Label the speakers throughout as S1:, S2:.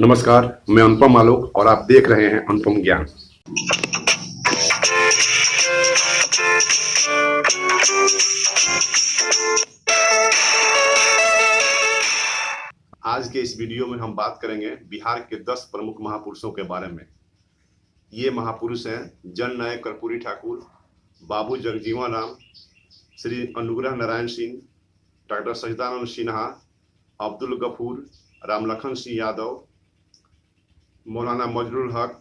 S1: नमस्कार, मैं अनुपम आलोक और आप देख रहे हैं अनुपम ज्ञान। आज के इस वीडियो में हम बात करेंगे बिहार के 10 प्रमुख महापुरुषों के बारे में। ये महापुरुष हैं जननायक कर्पूरी ठाकुर, बाबू जगजीवन राम, श्री अनुग्रह नारायण सिंह, डॉक्टर सच्चिदानंद सिन्हा, अब्दुल गफूर, रामलखन सिंह यादव, मौलाना मजरूल हक,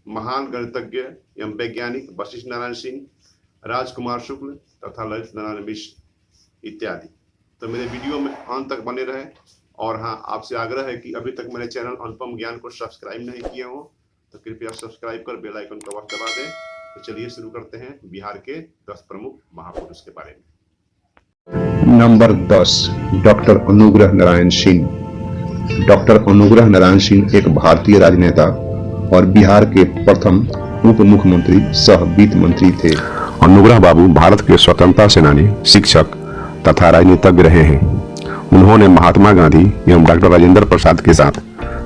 S1: महान गणितज्ञ एवं वैज्ञानिक वशिष्ठ नारायण सिंह, राजकुमार शुक्ल तथा ललित नारायण मिश्र इत्यादि। तो मेरे वीडियो में अंत तक बने रहे। और हाँ, आपसे आग्रह है कि अभी तक मेरे चैनल अनुपम ज्ञान को सब्सक्राइब नहीं किए हो तो कृपया सब्सक्राइब कर बेल आइकन का बटन दबा दें। तो चलिए शुरू करते हैं बिहार के 10 प्रमुख महापुरुष के बारे में।
S2: Number 10, doctor Anugrah Narayan Singh. Doctor Anugrah Narayan Singh एक भारतीय राजनेता और बिहार के प्रथम उप मुख्यमंत्री सह वित्त मंत्री थे।
S3: अनुग्रह बाबू भारत के स्वतंत्रता सेनानी, शिक्षक तथा राजनीतिज्ञ रहे हैं। उन्होंने महात्मा गांधी एवं डॉक्टर राजेंद्र प्रसाद के साथ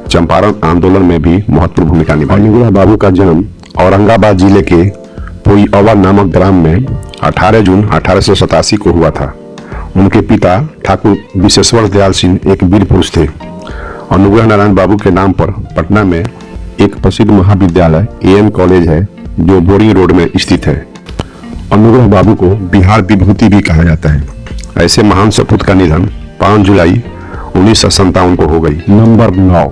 S3: चंपारण आंदोलन में भी महत्वपूर्ण भूमिका निभाई। अनुग्रह बाबू का जन्म औरंगाबाद जिले के पोईअवा नामक ग्राम में 18 जून 1887 को हुआ था। उनके पिता ठाकुर विश्वेश्वर दयाल सिंह एक वीर पुरुष थे। अनुग्रह नारायण बाबू के नाम पर पटना में एक प्रसिद्ध महाविद्यालय AM कॉलेज है जो बोरिंग रोड में स्थित है। अनुग्रह बाबू को बिहार विभूति भी कहा जाता है। ऐसे महान सपूत का निधन 5 जुलाई 1957 को हो गई। नंबर 9,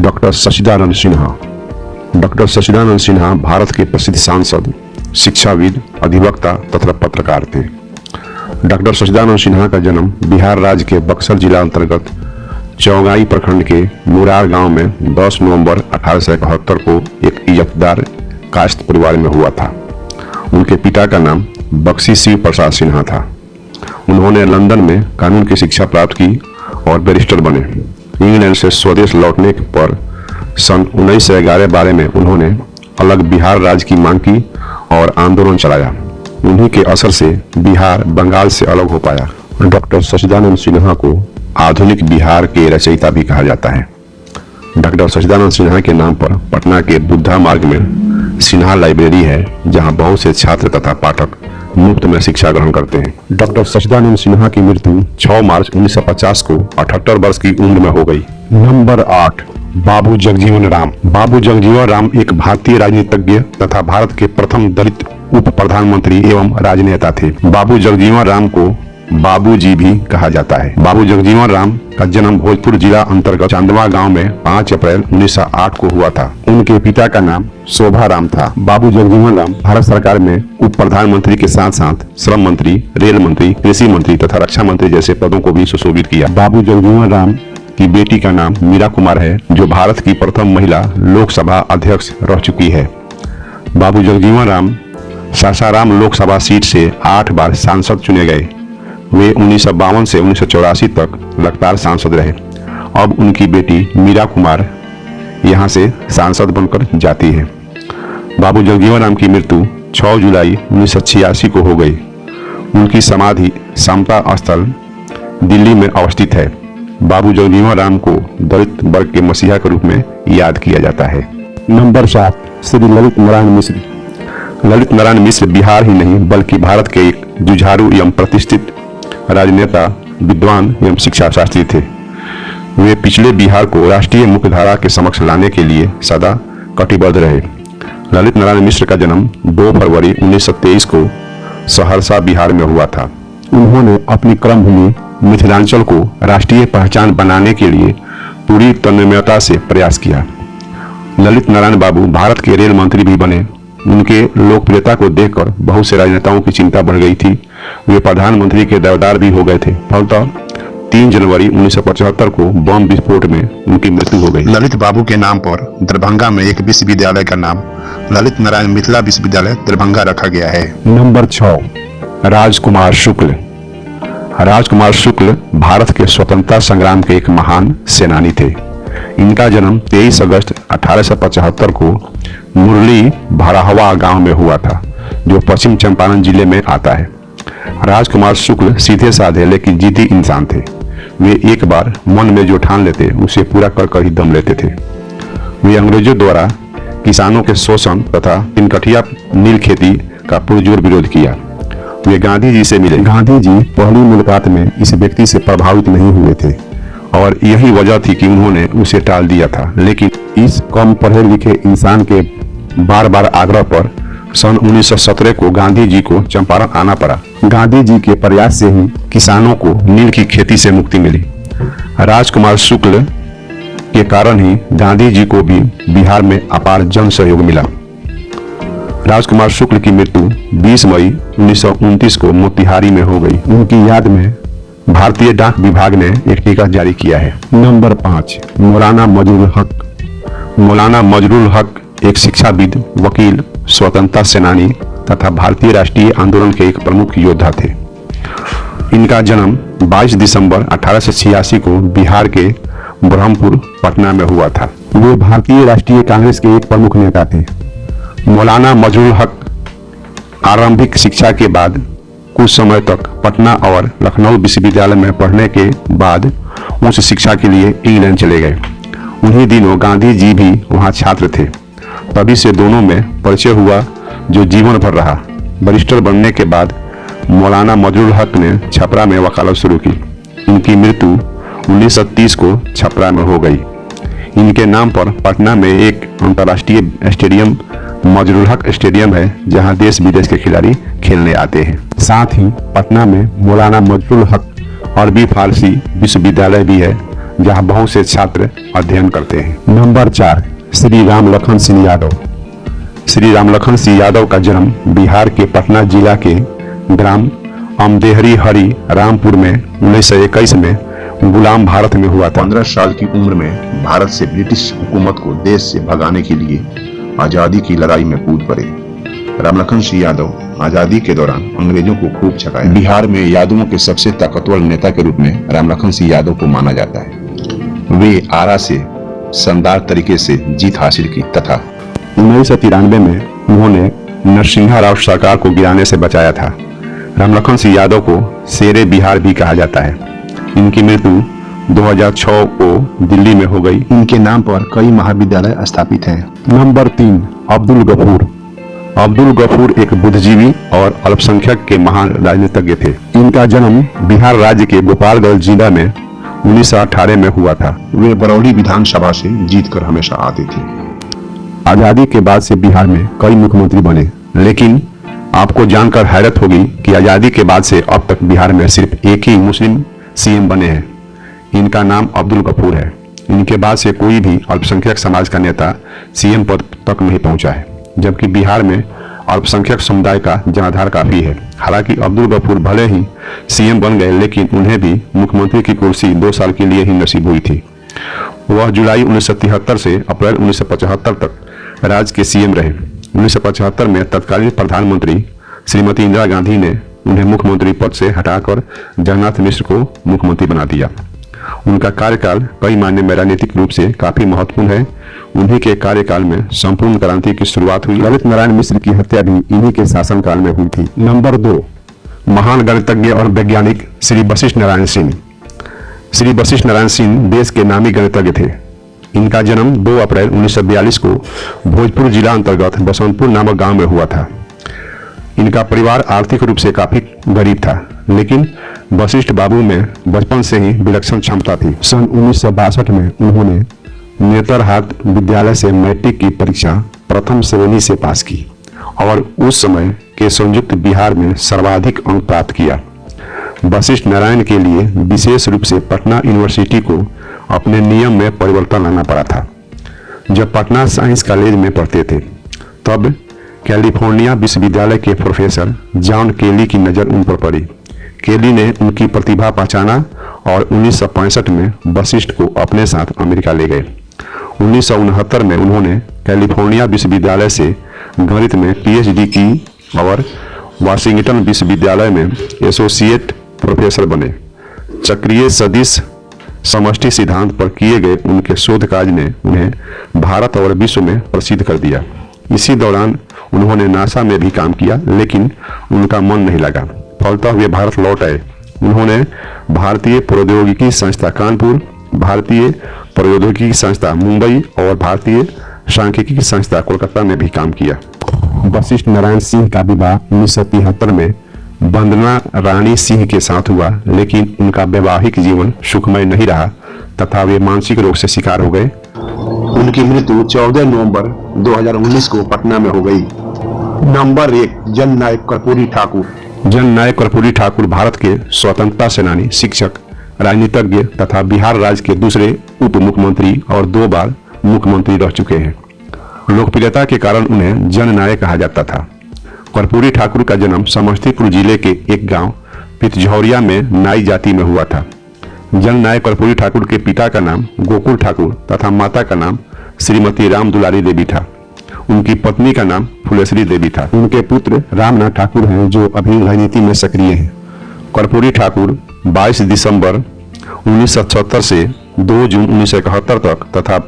S3: डॉक्टर सच्चिदानंद सिन्हा। डॉक्टर सच्चिदानंद सिन्हा भारत के प्रसिद्ध सांसद, शिक्षाविद, अधिवक्ता तथा पत्रकार थे। डॉक्टर सच्चिदानंद सिन्हा का जन्म बिहार राज्य के बक्सर जिला अंतर्गत चौगाई प्रखंड के मुरार गांव में 10 नवंबर 1871 को एक इज्जतदार काश्त परिवार में हुआ था। उनके पिता का नाम बख्शी शिव प्रसाद सिन्हा था। उन्होंने लंदन में कानून की शिक्षा प्राप्त की और बैरिस्टर बने। इंग्लैंड से स्वदेश लौटने पर सन 1911-12 में उन्होंने अलग बिहार राज्य की मांग की और आंदोलन चलाया। उन्हीं के असर से बिहार बंगाल से अलग हो पाया। डॉक्टर सच्चिदानंद सिन्हा को आधुनिक बिहार के रचयिता भी कहा जाता है। डॉक्टर सच्चिदानंद सिन्हा के नाम पर पटना के बुद्धा मार्ग में सिन्हा लाइब्रेरी है, जहां बहुत से छात्र तथा पाठक मुफ्त में शिक्षा ग्रहण करते हैं। डॉक्टर सच्चिदानंद सिन्हा की मृत्यु 6 मार्च 1950 को 78 वर्ष की उम्र में हो गई। नंबर 8, बाबू जगजीवन राम। बाबू जगजीवन राम एक भारतीय राजनीतिज्ञ तथा भारत के प्रथम दलित उप प्रधानमंत्री एवं राजनेता थे। बाबू जगजीवन राम को बाबूजी भी कहा जाता है। बाबू जगजीवन राम का जन्म भोजपुर जिला अंतर्गत चांदवा गांव में 5 अप्रैल 1908 को हुआ था। उनके पिता का नाम शोभा राम था। बाबू जगजीवन राम भारत सरकार में उप प्रधानमंत्री के साथ साथ श्रम मंत्री, रेल मंत्री, कृषि मंत्री तथा रक्षा मंत्री जैसे पदों को भी सुशोभित किया। बाबू जगजीवन राम की बेटी का नाम मीरा कुमार है, जो भारत की प्रथम महिला लोकसभा अध्यक्ष रह चुकी है। बाबू जगजीवन राम सासाराम लोकसभा सीट से 8 बार सांसद चुने गए। वे 1952 से 1984 तक लगातार सांसद रहे। अब उनकी बेटी मीरा कुमार यहां से सांसद बनकर जाती है। बाबू जगजीवन राम की मृत्यु 6 जुलाई 1986 को हो गई। उनकी समाधि समता स्थल दिल्ली में अवस्थित है। बाबू जगजीवन राम को दलित वर्ग के मसीहा के रूप में याद किया जाता है। नंबर 7, श्री ललित नारायण मिश्र। ललित नारायण मिश्र बिहार ही नहीं बल्कि भारत के एक जुझारू एवं प्रतिष्ठित राजनेता, विद्वान एवं शिक्षा शास्त्री थे। वे पिछले बिहार को राष्ट्रीय मुख्यधारा के समक्ष लाने के लिए सदा कटिबद्ध रहे। ललित नारायण मिश्र का जन्म 2 फरवरी 1923 को सहरसा बिहार में हुआ था। उन्होंने अपनी कर्मभूमि मिथिलांचल को राष्ट्रीय पहचान बनाने के लिए पूरी तन्मयता से प्रयास किया। ललित नारायण बाबू भारत के रेल मंत्री भी बने। उनके लोकप्रियता को देखकर बहुत से राजनेताओं की चिंता बढ़ गई थी। वे प्रधानमंत्री के दावेदार भी हो गए थे। फलतः 3 जनवरी 1975 को बम विस्फोट में उनकी मृत्यु हो गई।
S2: ललित बाबू के नाम पर दरभंगा में एक विश्वविद्यालय का नाम ललित नारायण मिथिला विश्वविद्यालय दरभंगा रखा गया है।
S3: नंबर 6, राजकुमार शुक्ल। राजकुमार शुक्ल भारत के स्वतंत्रता संग्राम के एक महान सेनानी थे। इनका जन्म 23 अगस्त 1875 को मुरली भराहवा गांव में हुआ था, जो पश्चिम चंपारण जिले में आता है। राजकुमार शुक्ल सीधे साधे लेकिन जिद्दी इंसान थे। वे एक बार मन में जो ठान लेते उसे पूरा कर कर ही दम लेते थे। वे अंग्रेजों द्वारा किसानों के शोषण तथा तिनकठिया नील खेती का पुरजोर विरोध किया। वे गांधी जी से मिले। गांधी जी पहली मुलाकात में इस व्यक्ति से प्रभावित नहीं हुए थे और यही वजह थी कि उन्होंने उसे टाल दिया था। लेकिन इस कम पढ़े लिखे इंसान के बार बार आग्रह पर सन 1917 को गांधी जी को चंपारण आना पड़ा। गांधी जी के प्रयास से ही किसानों को नील की खेती से मुक्ति मिली। राजकुमार शुक्ल के कारण ही गांधी जी को भी बिहार में अपार जन सहयोग मिला। राजकुमार शुक्ल की मृत्यु 20 मई 1929 को मोतिहारी में हो गई। उनकी याद में भारतीय डाक विभाग ने एक टिकट जारी किया है। नंबर 5, मौलाना मजरूल हक। मौलाना मजरूल हक एक शिक्षाविद, वकील, स्वतंत्रता सेनानी तथा भारतीय राष्ट्रीय आंदोलन के एक प्रमुख योद्धा थे। इनका जन्म 22 दिसंबर 1886 को बिहार के ब्रह्मपुर, पटना में हुआ था। वे भारतीय राष्ट्रीय कांग्रेस के एक प्रमुख नेता थे। मौलाना मजरूल हक आरंभिक शिक्षा के बाद कुछ समय तक पटना और लखनऊ विश्वविद्यालय में पढ़ने के बाद उच्च शिक्षा के लिए इंग्लैंड चले गए। उन्हीं दिनों गांधी जी भी वहां छात्र थे। तभी से दोनों में परिचय हुआ जो जीवन भर रहा। बैरिस्टर बनने के बाद मौलाना मजरूल हक ने छपरा में वकालत शुरू की। इनकी मृत्यु 1930 को छपरा में हो गई। इनके नाम पर पटना में एक अंतर्राष्ट्रीय स्टेडियम मजरूल हक स्टेडियम है, जहां देश विदेश के खिलाड़ी खेलने आते हैं। साथ ही पटना में मौलाना मजरूल हक अरबी फारसी विश्वविद्यालय भी है, जहां बहुत से छात्र अध्ययन करते हैं। नंबर 4, श्री राम लखन सिंह यादव। श्री राम लखन सिंह यादव का जन्म बिहार के पटना जिला के ग्राम अमदेहरी हरि रामपुर में 1921 में गुलाम भारत में हुआ था।
S2: 15 साल की उम्र में भारत से ब्रिटिश हुकूमत को देश से भगाने के लिए आजादी की लड़ाई में कूद पड़े। रामलखन सिंह यादव आजादी के दौरान अंग्रेजों को खूब छकाया। बिहार में यादवों के सबसे ताकतवर नेता के रूप में रामलखन सिंह यादव को माना जाता है। वे आरा से शानदार तरीके से जीत हासिल की तथा
S3: 1993 में उन्होंने नरसिंहा राव सरकार को गिराने से बचाया था। रामलखन सिंह यादव को शेरे बिहार भी कहा जाता है। इनकी मृत्यु 2006 को दिल्ली में हो गई।
S2: इनके नाम पर कई महाविद्यालय स्थापित हैं।
S3: नंबर 3, अब्दुल गफूर। अब्दुल गफूर एक बुद्धिजीवी और अल्पसंख्यक के महान राजनीतिज्ञ थे। इनका जन्म बिहार राज्य के गोपालगंज जिला में 1918 में हुआ था।
S2: वे बरौली विधानसभा से जीतकर हमेशा आते थे।
S3: आजादी के बाद से बिहार में कई मुख्यमंत्री बने, लेकिन आपको जानकर हैरत होगी कि आजादी के बाद से अब तक बिहार में सिर्फ एक ही मुस्लिम सीएम बने हैं। इनका नाम अब्दुल गफूर है। इनके बाद से कोई भी अल्पसंख्यक समाज का नेता सीएम पद तक नहीं पहुंचा है, जबकि बिहार में अल्पसंख्यक समुदाय का जनाधार काफी है। हालांकि अब्दुल गफूर भले ही सीएम बन गए, लेकिन उन्हें भी मुख्यमंत्री की कुर्सी 2 साल के लिए ही नसीब हुई थी। वह जुलाई 1973 से अप्रैल 1975 तक राज्य के सीएम रहे। 1975 में तत्कालीन प्रधानमंत्री श्रीमती इंदिरा गांधी ने उन्हें मुख्यमंत्री पद से हटाकर जगन्नाथ मिश्र को मुख्यमंत्री बना दिया। उनका कार्यकाल कई मायने में राजनीतिक रूप से काफी महत्वपूर्ण है। उन्हीं के कार्यकाल में संपूर्ण क्रांति की शुरुआत हुई। ललित नारायण मिश्र की हत्या भी इन्हीं के शासनकाल में हुई थी। नंबर 2, महान गणितज्ञ और वैज्ञानिक श्री वशिष्ठ नारायण सिंह। श्री वशिष्ठ नारायण सिंह देश के नामी गणितज्ञ थे। इनका जन्म 2 अप्रैल 1942 को भोजपुर जिला अंतर्गत बसंतपुर नामक गांव में हुआ था। इनका परिवार आर्थिक रूप से काफी गरीब था, लेकिन वशिष्ठ बाबू में बचपन से ही विलक्षण क्षमता थी। सन 1962 में उन्होंने नेतरहाट विद्यालय से मैट्रिक की परीक्षा प्रथम श्रेणी से पास की और उस समय के संयुक्त बिहार में सर्वाधिक अंक प्राप्त किया। वशिष्ठ नारायण के लिए विशेष रूप से पटना यूनिवर्सिटी को अपने नियम में परिवर्तन लाना पड़ा था। जब पटना साइंस कॉलेज में पढ़ते थे, तब कैलिफोर्निया विश्वविद्यालय के प्रोफेसर जॉन केली की नज़र उन पर पड़ी। केली ने उनकी प्रतिभा पहचाना और 1965 में वशिष्ठ को अपने साथ अमेरिका ले गए। 1969 में उन्होंने कैलिफोर्निया विश्वविद्यालय से गणित में पीएचडी की और वाशिंगटन विश्वविद्यालय में एसोसिएट प्रोफेसर बने। चक्रीय सदिश समष्टि सिद्धांत पर किए गए उनके शोध कार्य ने उन्हें भारत और विश्व में प्रसिद्ध कर दिया। इसी दौरान उन्होंने नासा में भी काम किया, लेकिन उनका मन नहीं लगा। फलतः वे भारत लौट आए उन्होंने भारतीय प्रौद्योगिकी संस्था कानपुर, भारतीय प्रौद्योगिकी संस्था मुंबई और भारतीय सांख्यिकी संस्था कोलकाता में भी काम किया। वशिष्ठ नारायण सिंह का विवाह 1973 में वंदना रानी सिंह के साथ हुआ, लेकिन उनका वैवाहिक जीवन सुखमय नहीं रहा तथा वे मानसिक रोग से शिकार हो गए। उनकी मृत्यु 14 नवंबर 2019 को पटना में हो गई। नंबर 1, जननायक कर्पूरी ठाकुर। जननायक कर्पूरी ठाकुर भारत के स्वतंत्रता सेनानी, शिक्षक, राजनीतिज्ञ तथा बिहार राज्य के दूसरे उप मुख्यमंत्री और 2 बार मुख्यमंत्री रह चुके हैं। लोकप्रियता के कारण उन्हें जननायक कहा जाता था। कर्पूरी ठाकुर का जन्म समस्तीपुर जिले के एक गांव पितझौरिया में नाई जाति में हुआ था। जननायक कर्पूरी ठाकुर के पिता का नाम गोकुल ठाकुर तथा माता का नाम श्रीमती राम दुलारी देवी था। उनकी पत्नी का नाम फुलेश्वरी देवी था। उनके पुत्र रामनाथ ठाकुर हैं जो अभी राजनीति में सक्रिय हैं। कर्पूरी ठाकुर 22 दिसंबर 1976 से 2 जून 1971 तक तथा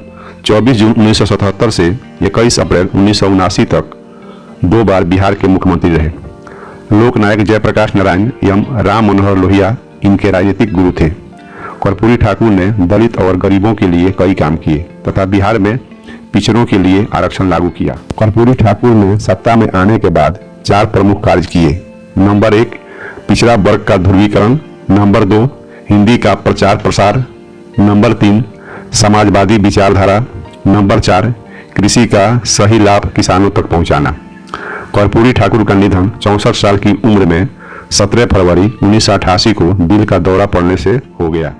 S3: 24 जून 1977 से 21 अप्रैल 1979 तक 2 बार बिहार के मुख्यमंत्री रहे। लोकनायक जयप्रकाश नारायण एवं राम मनोहर लोहिया इनके राजनीतिक गुरु थे। कर्पूरी ठाकुर ने दलित और गरीबों के लिए कई काम किए तथा बिहार में पिछड़ों के लिए आरक्षण लागू किया। कर्पूरी ठाकुर ने सत्ता में आने के बाद 4 प्रमुख कार्य किए। नंबर 1, पिछड़ा वर्ग का ध्रुवीकरण। नंबर 2, हिंदी का प्रचार प्रसार। नंबर 3, समाजवादी विचारधारा। नंबर 4, कृषि का सही लाभ किसानों तक पहुंचाना। कर्पूरी ठाकुर का निधन 64 साल की उम्र में 17 फरवरी 1988 को दिल का दौरा पड़ने से हो गया।